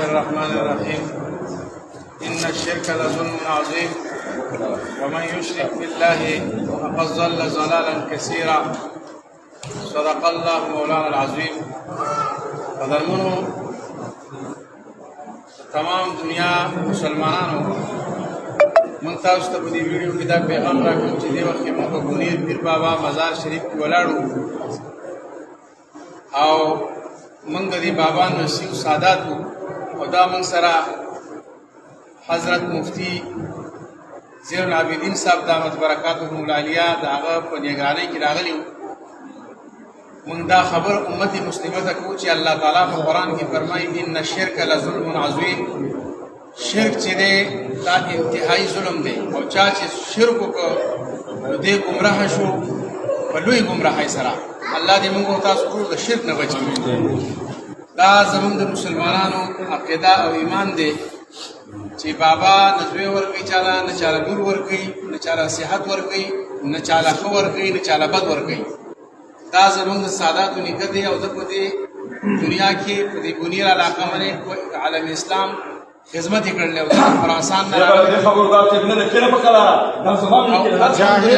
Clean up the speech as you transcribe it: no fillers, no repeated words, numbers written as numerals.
الرحمن الرحيم إن الشرك لظلم عظيم ومن يشرك بالله فقد ضل ضلالا كثيرا صدق الله مولانا العظيم. قدرمنو تمام دنیا مسلمانانو من تاسو ته په دې ویډیو کې دا پیغام راکوم چې دې وخت کې موږ په ګونیر پیر بابا مزار شریف کې ولاړو او موږ د بابا نصیب سادات او دا موږ سره حضرت مفتی زین العابدین صاحب دامت برکاتهم العالیه د هغه په نگرانۍ کې راغلي. موږ دا خبر امت مسلمه ته کوو چې الله تعالی په قرآن کې فرمایي ان الشرک لظلم عظیم. شرک چې دی دا انتهایی ظلم دی او چا چې شرک وکړ نو دی ګمراه شو په لوی ګمراهۍ سره. الله دې موږ او تاسو ټول د شرک نه بچ کړي. دا زموږ د مسلمانانو عقیده او ایمان دی چې بابا نه زوی ورکوي چاله، نه چاله لور ورکوي، نه چاله صحت ورکوي، نه چاله ښه ورکوي، نه چاله بد ورکوي. دا زموږ د ساداتو نیکه دی او زه په دې دنیا کې په دې ګونیر علاقه باندې عالم اسلام خدمت یې کړلی او خراسان نه جاهل